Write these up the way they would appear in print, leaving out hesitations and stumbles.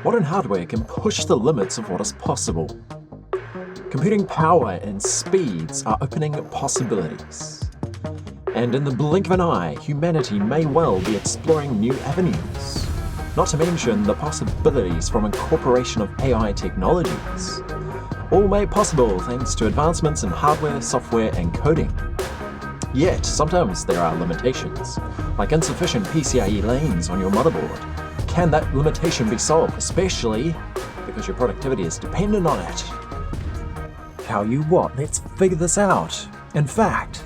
modern hardware can push the limits of what is possible. Computing power and speeds are opening possibilities. And in the blink of an eye, humanity may well be exploring new avenues. Not to mention the possibilities from incorporation of AI technologies. All made possible thanks to advancements in hardware, software, and coding. Yet, sometimes there are limitations, like insufficient PCIe lanes on your motherboard. Can that limitation be solved, especially because your productivity is dependent on it? Tell you what, let's figure this out. In fact,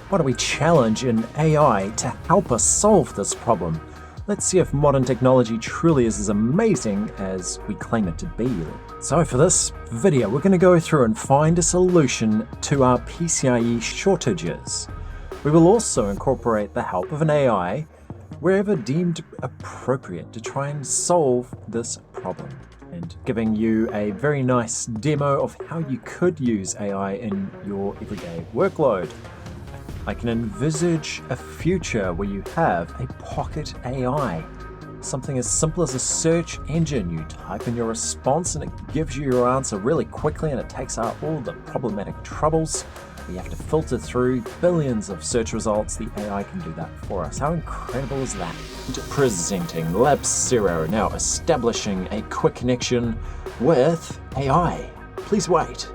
why don't we challenge an AI to help us solve this problem? Let's see if modern technology truly is as amazing as we claim it to be. So for this video, we're going to go through and find a solution to our PCIe shortages. We will also incorporate the help of an AI wherever deemed appropriate to try and solve this problem, and giving you a very nice demo of how you could use AI in your everyday workload. I can envisage a future where you have a pocket AI, something as simple as a search engine. You type in your response and it gives you your answer really quickly, and it takes out all the problematic troubles. We have to filter through billions of search results. The AI can do that for us. How incredible is that? Presenting RACERRRZ, now establishing a quick connection with AI. Please wait.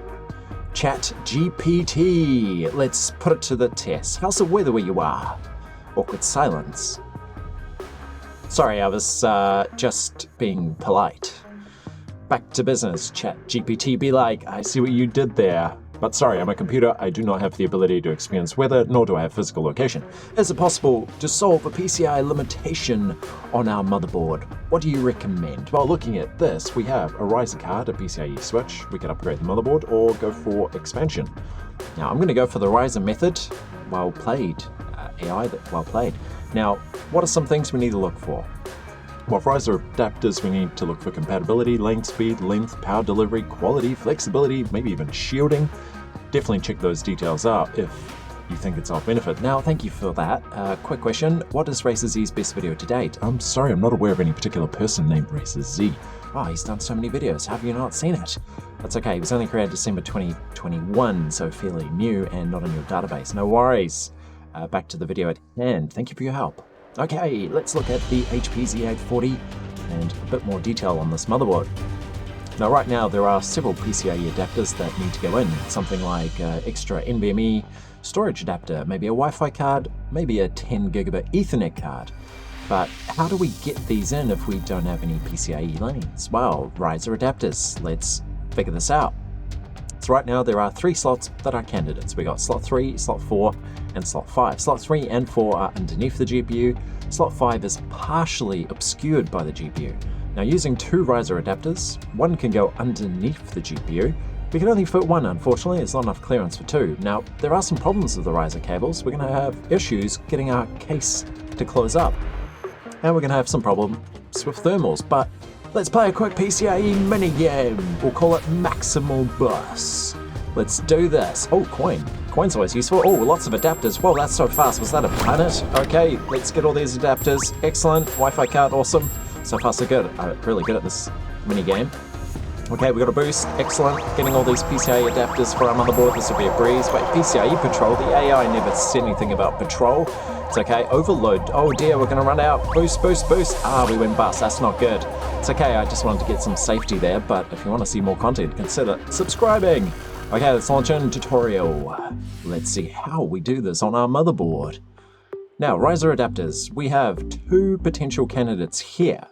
ChatGPT. Let's put it to the test. How's the weather where you are? Awkward silence. Sorry, I was just being polite. Back to business. ChatGPT be like, I see what you did there. But sorry, I'm a computer. I do not have the ability to experience weather, nor do I have physical location. Is it possible to solve a PCI limitation on our motherboard? What do you recommend? Well, looking at this, we have a riser card, a PCIe switch. We could upgrade the motherboard or go for expansion. Now, I'm going to go for the riser method. Well played, AI, well played. Now, what are some things we need to look for? Well, for riser adapters, we need to look for compatibility, lane speed, length, power delivery, quality, flexibility, maybe even shielding. Definitely check those details out if you think it's of benefit. Now, thank you for that. Quick question, what is RACERRRZ's best video to date? I'm sorry, I'm not aware of any particular person named RACERRRZ. Oh, he's done so many videos. Have you not seen it? That's okay, he was only created December 2021, so fairly new and not in your database. No worries. Back to the video at hand. Thank you for your help. Okay, let's look at the HP Z840 and a bit more detail on this motherboard. Now, right now, there are several PCIe adapters that need to go in. Something like extra NVMe storage adapter, maybe a Wi-Fi card, maybe a 10 gigabit Ethernet card. But how do we get these in if we don't have any PCIe lanes? Well, riser adapters. Let's figure this out. So right now, there are 3 slots that are candidates. We got slot 3, slot 4, and slot 5. Slot 3 and 4 are underneath the GPU. Slot 5 is partially obscured by the GPU. Now, using 2 riser adapters, one can go underneath the GPU. We can only fit one, unfortunately. It's not enough clearance for 2. Now, there are some problems with the riser cables. We're going to have issues getting our case to close up. And we're going to have some problems with thermals, but let's play a quick PCIe minigame. We'll call it Maximal Bus. Let's do this. Oh, coin. Coin's always useful. Oh, lots of adapters. Whoa, that's so fast. Was that a planet? Okay, let's get all these adapters. Excellent. Wi-Fi card, awesome. So far, so good. I'm really good at this minigame. Okay, we got a boost. Excellent. Getting all these PCIe adapters for our motherboard. This will be a breeze. Wait, PCIe patrol. The AI never said anything about patrol. It's okay. Overload. Oh dear, we're going to run out. Boost, boost, boost. Ah, we went bust. That's not good. It's okay. I just wanted to get some safety there, but if you want to see more content, consider subscribing. Okay, let's launch a tutorial. Let's see how we do this on our motherboard. Now, riser adapters. We have 2 potential candidates here.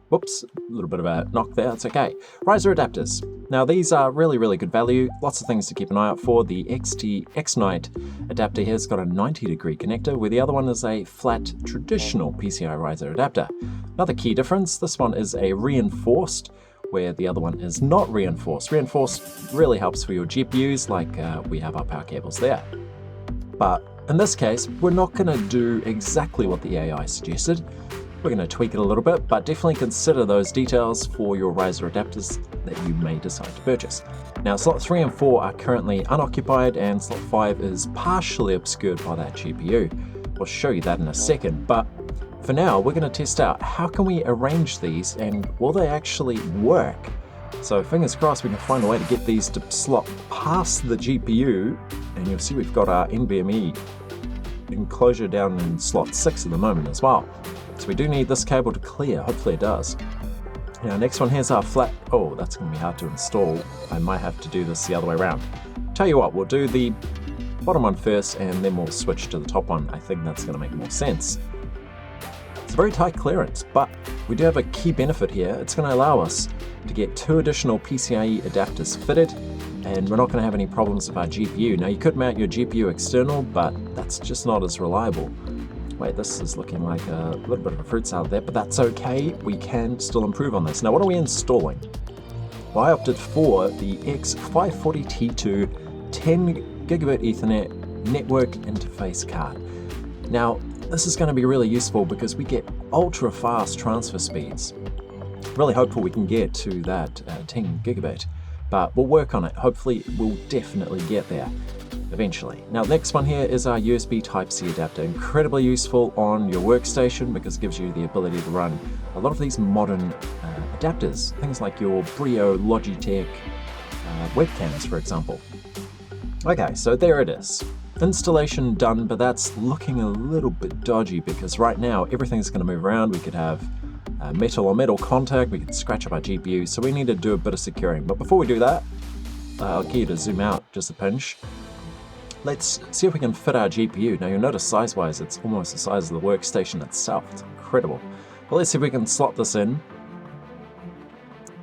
Whoops, a little bit of a knock there, it's okay. Riser adapters. Now these are really, really good value. Lots of things to keep an eye out for. The X-Night adapter here has got a 90-degree connector, where the other one is a flat, traditional PCI riser adapter. Another key difference, this one is a reinforced, where the other one is not reinforced. Reinforced really helps for your GPUs, like we have our power cables there. But in this case, we're not going to do exactly what the AI suggested. We're going to tweak it a little bit, but definitely consider those details for your riser adapters that you may decide to purchase. Now, slot 3 and 4 are currently unoccupied, and slot 5 is partially obscured by that GPU. I'll show you that in a second, but for now, we're going to test out how can we arrange these and will they actually work? So fingers crossed we can find a way to get these to slot past the GPU, and you'll see we've got our NVMe enclosure down in slot 6 at the moment as well. So we do need this cable to clear, hopefully it does. Now next one, here's our flat, oh that's going to be hard to install, I might have to do this the other way around. Tell you what, we'll do the bottom one first and then we'll switch to the top one, I think that's going to make more sense. It's a very tight clearance, but we do have a key benefit here. It's going to allow us to get 2 additional PCIe adapters fitted, and we're not going to have any problems with our GPU. Now you could mount your GPU external, but that's just not as reliable. Wait, this is looking like a little bit of a fruit salad there, but that's okay. We can still improve on this. Now what are we installing? Well, I opted for the X540T2 10 gigabit Ethernet network interface card. Now this is going to be really useful because we get ultra fast transfer speeds. Really hopeful we can get to that 10 gigabit, but we'll work on it. Hopefully we'll definitely get there eventually. Now next one here is our USB Type-C adapter. Incredibly useful on your workstation because it gives you the ability to run a lot of these modern adapters, things like your Brio Logitech webcams, for example. Okay, so there it is. Installation done, but that's looking a little bit dodgy because right now everything's going to move around. We could have metal on metal contact, we could scratch up our GPU, so we need to do a bit of securing. But before we do that, I'll get you to zoom out just a pinch. Let's see if we can fit our GPU. Now you'll notice size-wise it's almost the size of the workstation itself. It's incredible. But let's see if we can slot this in.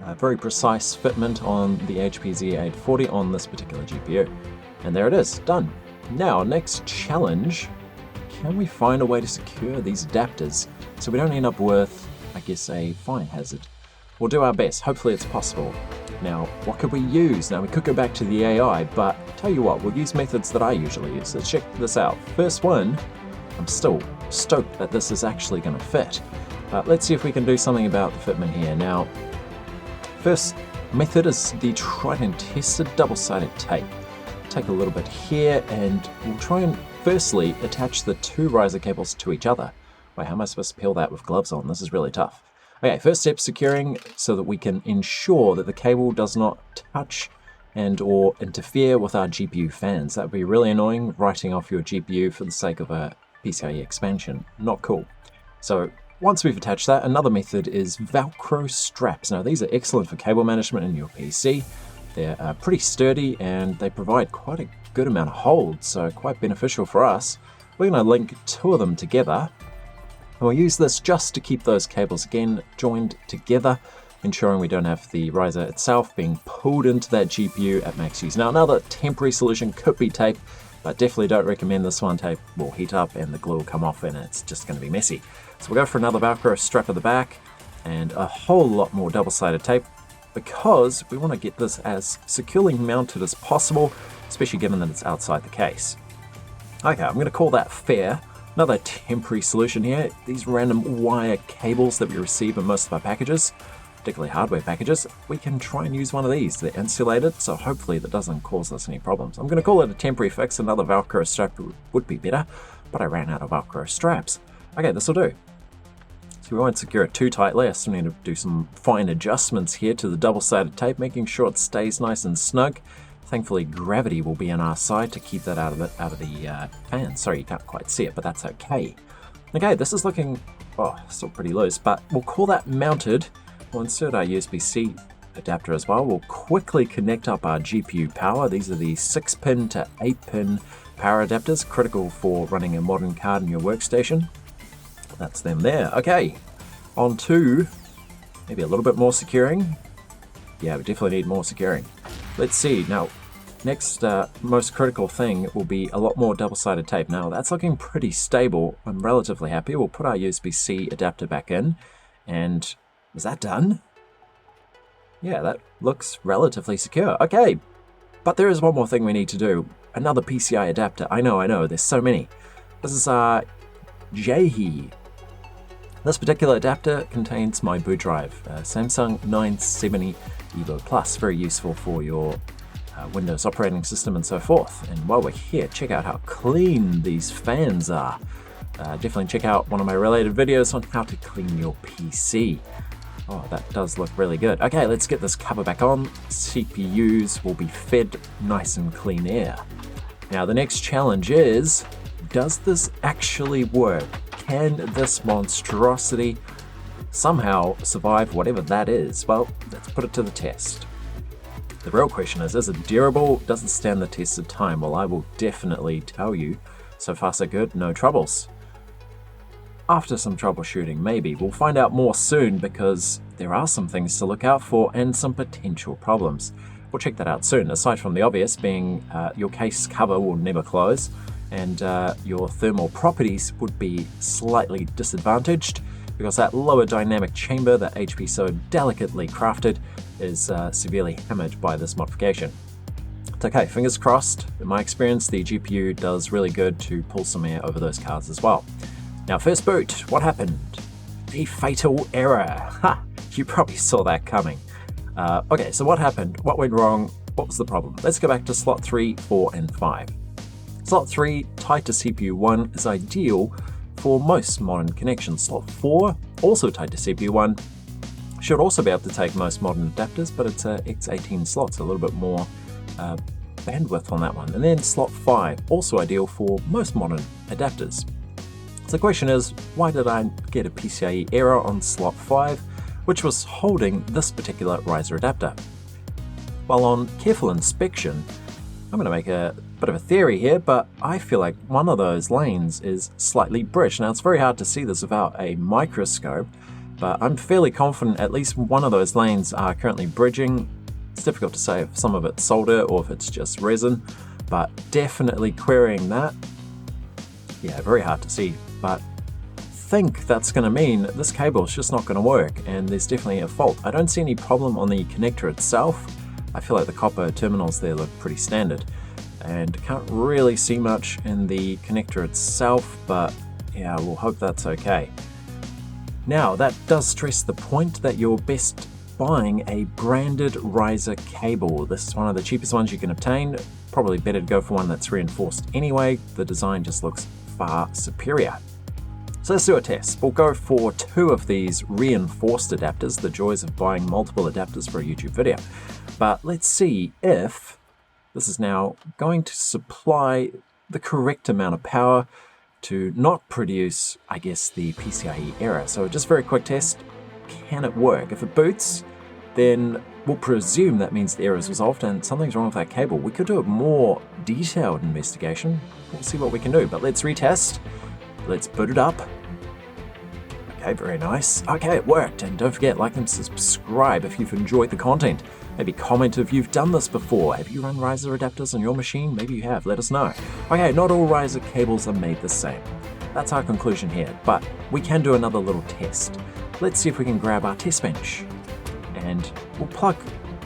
A very precise fitment on the HP Z840 on this particular GPU. And there it is, done. Now, next challenge, can we find a way to secure these adapters so we don't end up with, I guess, a fire hazard? We'll do our best, hopefully it's possible. Now, what could we use? Now, we could go back to the AI, but tell you what, we'll use methods that I usually use. Let's check this out. First one, I'm still stoked that this is actually going to fit. But let's see if we can do something about the fitment here. Now, first method is the tried and tested double-sided tape. Take a little bit here and we'll try and firstly attach the 2 riser cables to each other. Wait, how am I supposed to peel that with gloves on? This is really tough. Okay, first step, securing so that we can ensure that the cable does not touch and or interfere with our GPU fans. That would be really annoying, writing off your GPU for the sake of a PCIe expansion. Not cool. So once we've attached that, another method is Velcro straps. Now these are excellent for cable management in your PC. They're pretty sturdy and they provide quite a good amount of hold, so quite beneficial for us. We're going to link 2 of them together, and we'll use this just to keep those cables again joined together, ensuring we don't have the riser itself being pulled into that GPU at max use. Now another temporary solution could be tape, but definitely don't recommend this one. Tape will heat up and the glue will come off and it's just going to be messy. So we'll go for another Velcro strap at the back and a whole lot more double-sided tape, because we want to get this as securely mounted as possible, especially given that it's outside the case. Okay, I'm going to call that fair. Another temporary solution here, these random wire cables that we receive in most of our packages, particularly hardware packages, we can try and use one of these. They're insulated, so hopefully that doesn't cause us any problems. I'm going to call it a temporary fix. Another Velcro strap would be better, but I ran out of Velcro straps. Okay, this will do. So we won't secure it too tightly. I still need to do some fine adjustments here to the double-sided tape, making sure it stays nice and snug. Thankfully, gravity will be on our side to keep that out of the fan. Sorry, you can't quite see it, but that's okay. Okay, this is looking, still pretty loose, but we'll call that mounted. We'll insert our USB-C adapter as well. We'll quickly connect up our GPU power. These are the 6-pin to 8-pin power adapters, critical for running a modern card in your workstation. That's them there. Okay, on to maybe a little bit more securing. Yeah, we definitely need more securing. Let's see. Now, next most critical thing will be a lot more double-sided tape. Now, that's looking pretty stable. I'm relatively happy. We'll put our USB-C adapter back in. And is that done? Yeah, that looks relatively secure. Okay, but there is one more thing we need to do. Another PCI adapter. I know, there's so many. This is our Jahi. This particular adapter contains my boot drive, Samsung 970 Evo Plus, very useful for your Windows operating system and so forth. And while we're here, check out how clean these fans are. definitely check out one of my related videos on how to clean your PC. Oh, that does look really good. Okay, let's get this cover back on. CPUs will be fed nice and clean air. Now the next challenge is, does this actually work? Can this monstrosity somehow survive whatever that is? Well, let's put it to the test. The real question is it durable? Does it stand the test of time? Well, I will definitely tell you. So far so good, no troubles. After some troubleshooting, maybe. We'll find out more soon because there are some things to look out for and some potential problems. We'll check that out soon, aside from the obvious being your case cover will never close and your thermal properties would be slightly disadvantaged because that lower dynamic chamber that HP so delicately crafted is severely hammered by this modification. It's okay, fingers crossed. In my experience, the GPU does really good to pull some air over those cards as well. Now, first boot, what happened? The fatal error. Ha! You probably saw that coming. Okay, so what happened? What went wrong? What was the problem? Let's go back to slot 3, 4, and 5. Slot 3, tied to CPU 1, is ideal for most modern connections. Slot 4, also tied to CPU 1, should also be able to take most modern adapters, but it's X18 slots, a little bit more bandwidth on that one. And then slot 5, also ideal for most modern adapters. So the question is, why did I get a PCIe error on slot 5, which was holding this particular riser adapter? Well, on careful inspection, I'm going to make a bit of a theory here, but I feel like one of those lanes is slightly bridged. Now, it's very hard to see this without a microscope, but I'm fairly confident at least one of those lanes are currently bridging. It's difficult to say if some of it's solder or if it's just resin, but definitely querying that. Yeah, very hard to see, but I think that's going to mean this cable is just not going to work, and there's definitely a fault. I don't see any problem on the connector itself. I feel like the copper terminals there look pretty standard, and can't really see much in the connector itself, but yeah, we'll hope that's okay. Now, that does stress the point that you're best buying a branded riser cable. This is one of the cheapest ones you can obtain. Probably better to go for one that's reinforced anyway. The design just looks far superior. So let's do a test. We'll go for 2 of these reinforced adapters, the joys of buying multiple adapters for a YouTube video. But let's see if this is now going to supply the correct amount of power to not produce, I guess, the PCIe error. So just a very quick test. Can it work? If it boots, then we'll presume that means the error is resolved and something's wrong with that cable. We could do a more detailed investigation. We'll see what we can do, but let's retest. Let's boot it up. Okay, very nice. Okay, it worked. And don't forget, like and subscribe if you've enjoyed the content. Maybe comment if you've done this before. Have you run riser adapters on your machine? Maybe you have. Let us know. Okay, not all riser cables are made the same. That's our conclusion here, but we can do another little test. Let's see if we can grab our test bench. And we'll plug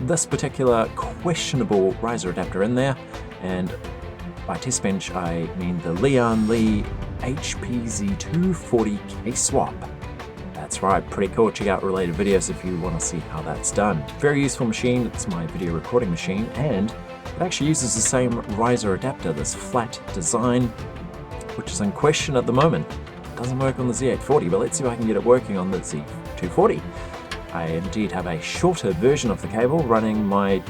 this particular questionable riser adapter in there. And by test bench, I mean the Lian Li HP Z840 case swap. That's right, pretty cool. Check out related videos if you want to see how that's done. Very useful machine. It's my video recording machine, and it actually uses the same riser adapter, this flat design, which is in question at the moment. It doesn't work on the Z840, but let's see if I can get it working on the Z240. I indeed have a shorter version of the cable running my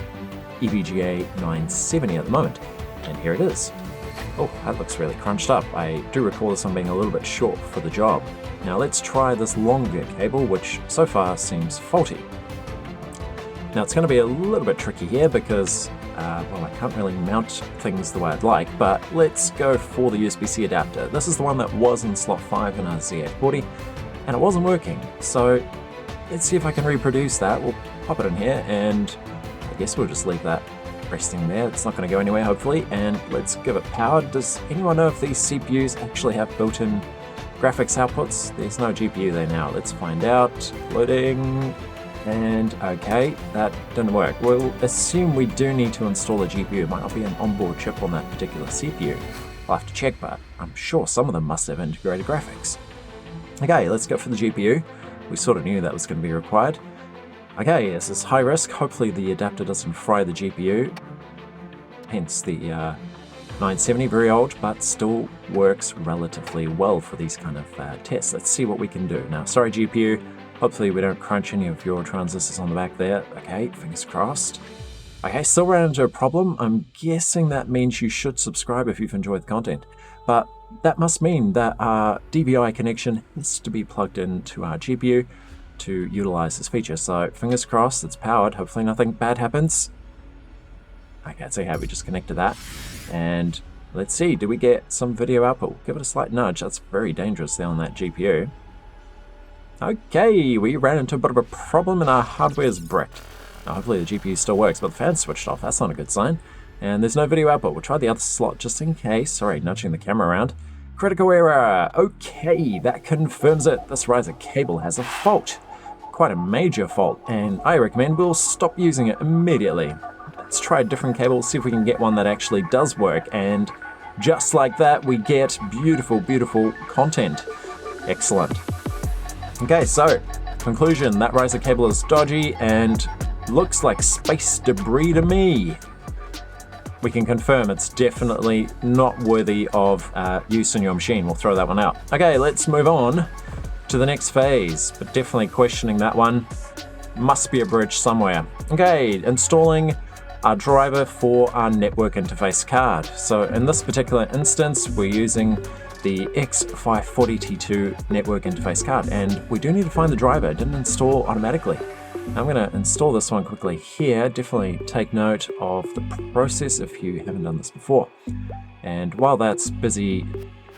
EVGA 970 at the moment, and here it is. Oh, that looks really crunched up. I do recall this one being a little bit short for the job. Now let's try this longer cable, which so far seems faulty. Now it's going to be a little bit tricky here because, well, I can't really mount things the way I'd like, but let's go for the USB-C adapter. This is the one that was in slot 5 in our Z840, and it wasn't working. So let's see if I can reproduce that. We'll pop it in here, and I guess we'll just leave that resting there. It's not going to go anywhere, hopefully, and let's give it power. Does anyone know if these CPUs actually have built-in graphics outputs? There's no GPU there now. Let's find out. Loading, and okay, that didn't work. We'll assume we do need to install a GPU. It might not be an onboard chip on that particular CPU. I'll have to check, but I'm sure some of them must have integrated graphics. Okay, let's go for the GPU. We sort of knew that was going to be required. Okay, this is high risk. Hopefully the adapter doesn't fry the GPU. Hence the 970, very old, but still works relatively well for these kind of tests. Let's see what we can do. Now, sorry GPU, hopefully we don't crunch any of your transistors on the back there. Okay, fingers crossed. Okay, still ran into a problem. I'm guessing that means you should subscribe if you've enjoyed the content. But that must mean that our DVI connection has to be plugged into our GPU to utilize this feature. So fingers crossed, it's powered. Hopefully nothing bad happens. Okay, so how we just connected that. And let's see, do we get some video output? Give it a slight nudge. That's very dangerous there on that GPU. Okay, we ran into a bit of a problem and our hardware's bricked. Now, hopefully the GPU still works, but the fan's switched off. That's not a good sign. And there's no video output. We'll try the other slot just in case. Sorry, nudging the camera around. Critical error. Okay, that confirms it. This riser cable has a fault. Quite a major fault, and I recommend we'll stop using it immediately. Let's try a different cable, see if we can get one that actually does work. And just like that, we get beautiful, beautiful content. Excellent. Okay, so conclusion, that riser cable is dodgy and looks like space debris to me. We can confirm it's definitely not worthy of use in your machine. We'll throw that one out. Okay, let's move on to the next phase, but definitely questioning that one. Must be a bridge somewhere. Okay, installing our driver for our network interface card. So in this particular instance, we're using the Z840 T2 network interface card, and we do need to find the driver. It didn't install automatically. I'm going to install this one quickly here. Definitely take note of the process if you haven't done this before. And while that's busy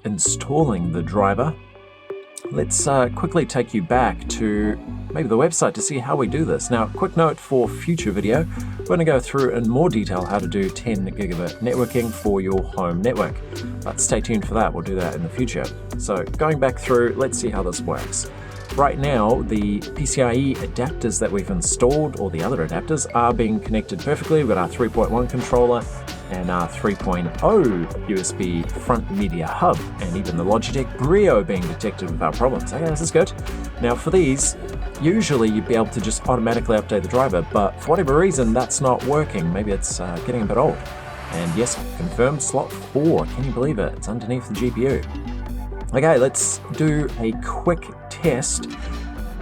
installing the driver, let's quickly take you back to maybe the website to see how we do this. Now, quick note for future video, we're going to go through in more detail how to do 10 gigabit networking for your home network. But stay tuned for that, we'll do that in the future. So going back through, let's see how this works. Right now, the PCIe adapters that we've installed, or the other adapters, are being connected perfectly. We've got our 3.1 controller and our 3.0 USB front media hub, and even the Logitech Brio being detected without problems. Okay, this is good. Now for these, usually you'd be able to just automatically update the driver, but for whatever reason, that's not working. Maybe it's getting a bit old. And yes, confirmed slot 4. Can you believe it? It's underneath the GPU. Okay, let's do a quick test.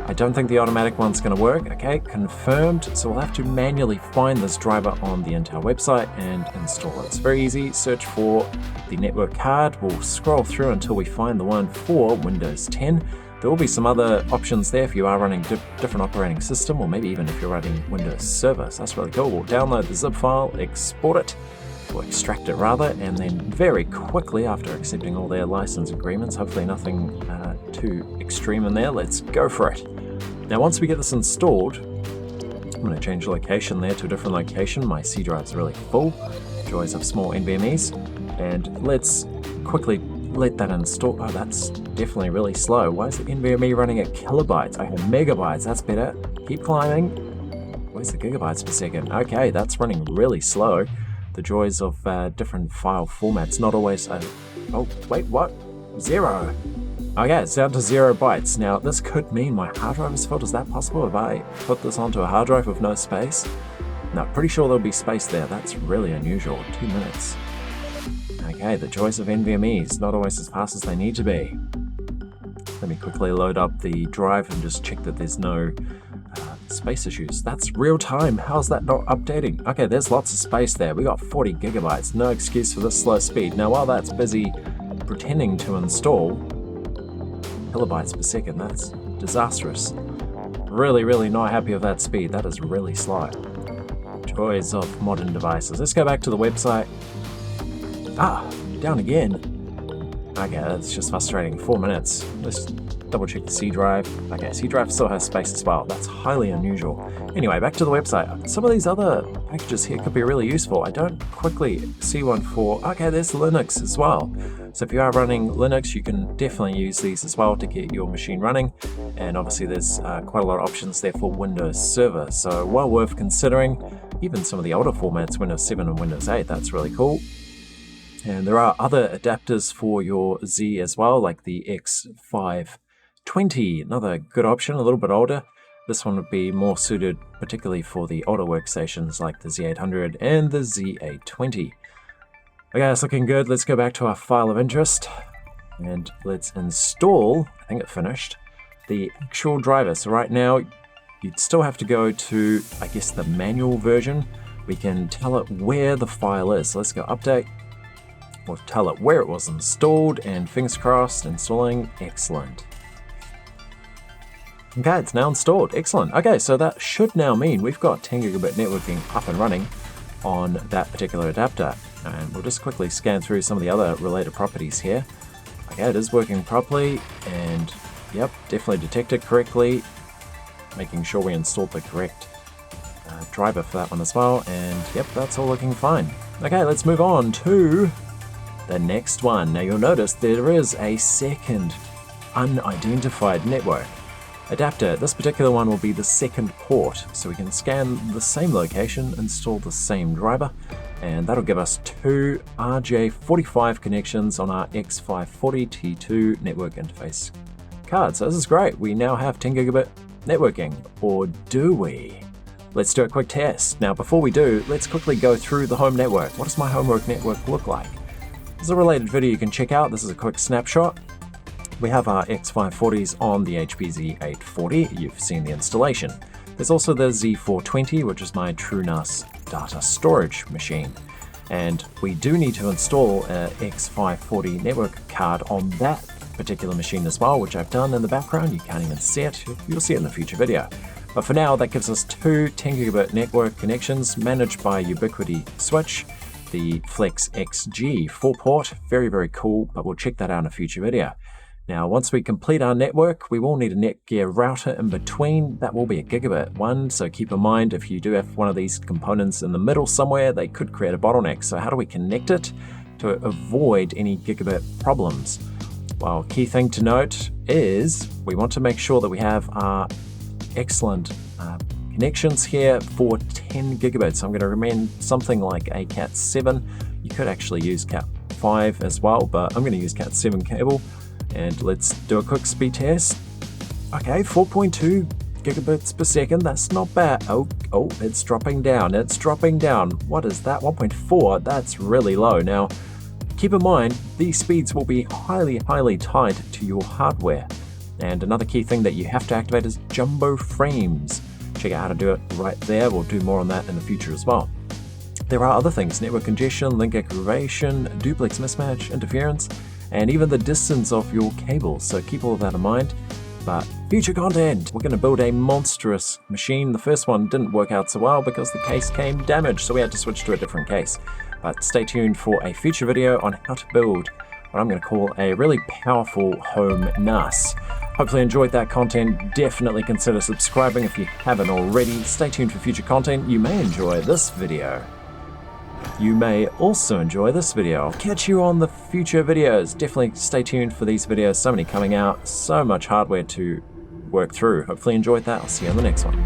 I don't think the automatic one's going to work. Okay, confirmed. So we'll have to manually find this driver on the Intel website and install it. It's very easy. Search for the network card. We'll scroll through until we find the one for Windows 10. There will be some other options there if you are running different operating system, or maybe even if you're running Windows Server. So that's really cool. We'll download the zip file, export it, or extract it rather, and then very quickly after accepting all their license agreements, hopefully nothing too extreme in there, let's go for it. Now once we get this installed, I'm going to change location there to a different location. My C drive's really full, joys of small NVMe's, and let's quickly let that install. Oh, that's definitely really slow. Why is the NVMe running at kilobytes? I have megabytes, that's better. Keep climbing. Where's the gigabytes per second? Okay, that's running really slow. The joys of different file formats, not always... oh, wait, what? 0. Okay, it's down to 0 bytes. Now, this could mean my hard drive is filled. Is that possible if I put this onto a hard drive with no space? No, pretty sure there'll be space there. That's really unusual. 2 minutes. Okay, the joys of NVMe's, not always as fast as they need to be. Let me quickly load up the drive and just check that there's no space issues. That's real time. How's that not updating? Okay, there's lots of space there. We got 40 gigabytes. No excuse for this slow speed. Now, while that's busy pretending to install kilobytes per second, that's disastrous. Really, really not happy with that speed. That is really slow. Joys of modern devices. Let's go back to the website. Ah, down again. Okay, that's just frustrating. 4 minutes. Let's double check the C drive. Okay, C drive still has space as well. That's highly unusual. Anyway, back to the website. Some of these other packages here could be really useful. I don't quickly see one for... Okay, there's Linux as well. So if you are running Linux, you can definitely use these as well to get your machine running. And obviously there's quite a lot of options there for Windows Server. So well worth considering. Even some of the older formats, Windows 7 and Windows 8, that's really cool. And there are other adapters for your Z as well, like the X520, another good option, a little bit older. This one would be more suited particularly for the older workstations like the Z800 and the Z820. Okay, it's looking good. Let's go back to our file of interest and let's install, I think it finished, the actual driver. So right now, you'd still have to go to, I guess, the manual version. We can tell it where the file is. So let's go update. We'll tell it where it was installed, and fingers crossed, installing. Excellent. Okay, it's now installed. Excellent. Okay, so that should now mean we've got 10 gigabit networking up and running on that particular adapter. And we'll just quickly scan through some of the other related properties here. Okay, it is working properly, and yep, definitely detected correctly. Making sure we installed the correct driver for that one as well, and yep, that's all looking fine. Okay, let's move on to the next one. Now you'll notice there is a second unidentified network adapter. This particular one will be the second port, so we can scan the same location, install the same driver, and that'll give us two RJ45 connections on our X540 T2 network interface card. So this is great. We now have 10 gigabit networking, or do we? Let's do a quick test. Now before we do, let's quickly go through the home network. What does my homework network look like? There's a related video you can check out. This is a quick snapshot. We have our X540s on the HP Z840. You've seen the installation. There's also the Z420, which is my TrueNAS data storage machine. And we do need to install an X540 network card on that particular machine as well, which I've done in the background. You can't even see it. You'll see it in a future video. But for now, that gives us two 10 gigabit network connections managed by Ubiquiti Switch, the Flex XG 4-port. Very, very cool, but we'll check that out in a future video. Now, once we complete our network, we will need a Netgear router in between. That will be a gigabit one, so keep in mind if you do have one of these components in the middle somewhere, they could create a bottleneck. So how do we connect it to avoid any gigabit problems? Well, key thing to note is we want to make sure that we have our excellent connections here for 10 gigabits. I'm going to recommend something like a Cat 7. You could actually use Cat 5 as well, but I'm going to use Cat 7 cable. And let's do a quick speed test. Okay, 4.2 gigabits per second. That's not bad. Oh, it's dropping down. It's dropping down. What is that? 1.4. That's really low. Now, keep in mind, these speeds will be highly, highly tied to your hardware. And another key thing that you have to activate is jumbo frames. Check out how to do it right there. We'll do more on that in the future as well. There are other things: network congestion, link aggregation, duplex mismatch, interference, and even the distance of your cables. So keep all of that in mind. But future content, we're going to build a monstrous machine. The first one didn't work out so well because the case came damaged, so we had to switch to a different case. But stay tuned for a future video on how to build what I'm going to call a really powerful home NAS. Hopefully you enjoyed that content. Definitely consider subscribing if you haven't already. Stay tuned for future content. You may enjoy this video. You may also enjoy this video. I'll catch you on the future videos. Definitely stay tuned for these videos. So many coming out. So much hardware to work through. Hopefully you enjoyed that. I'll see you on the next one.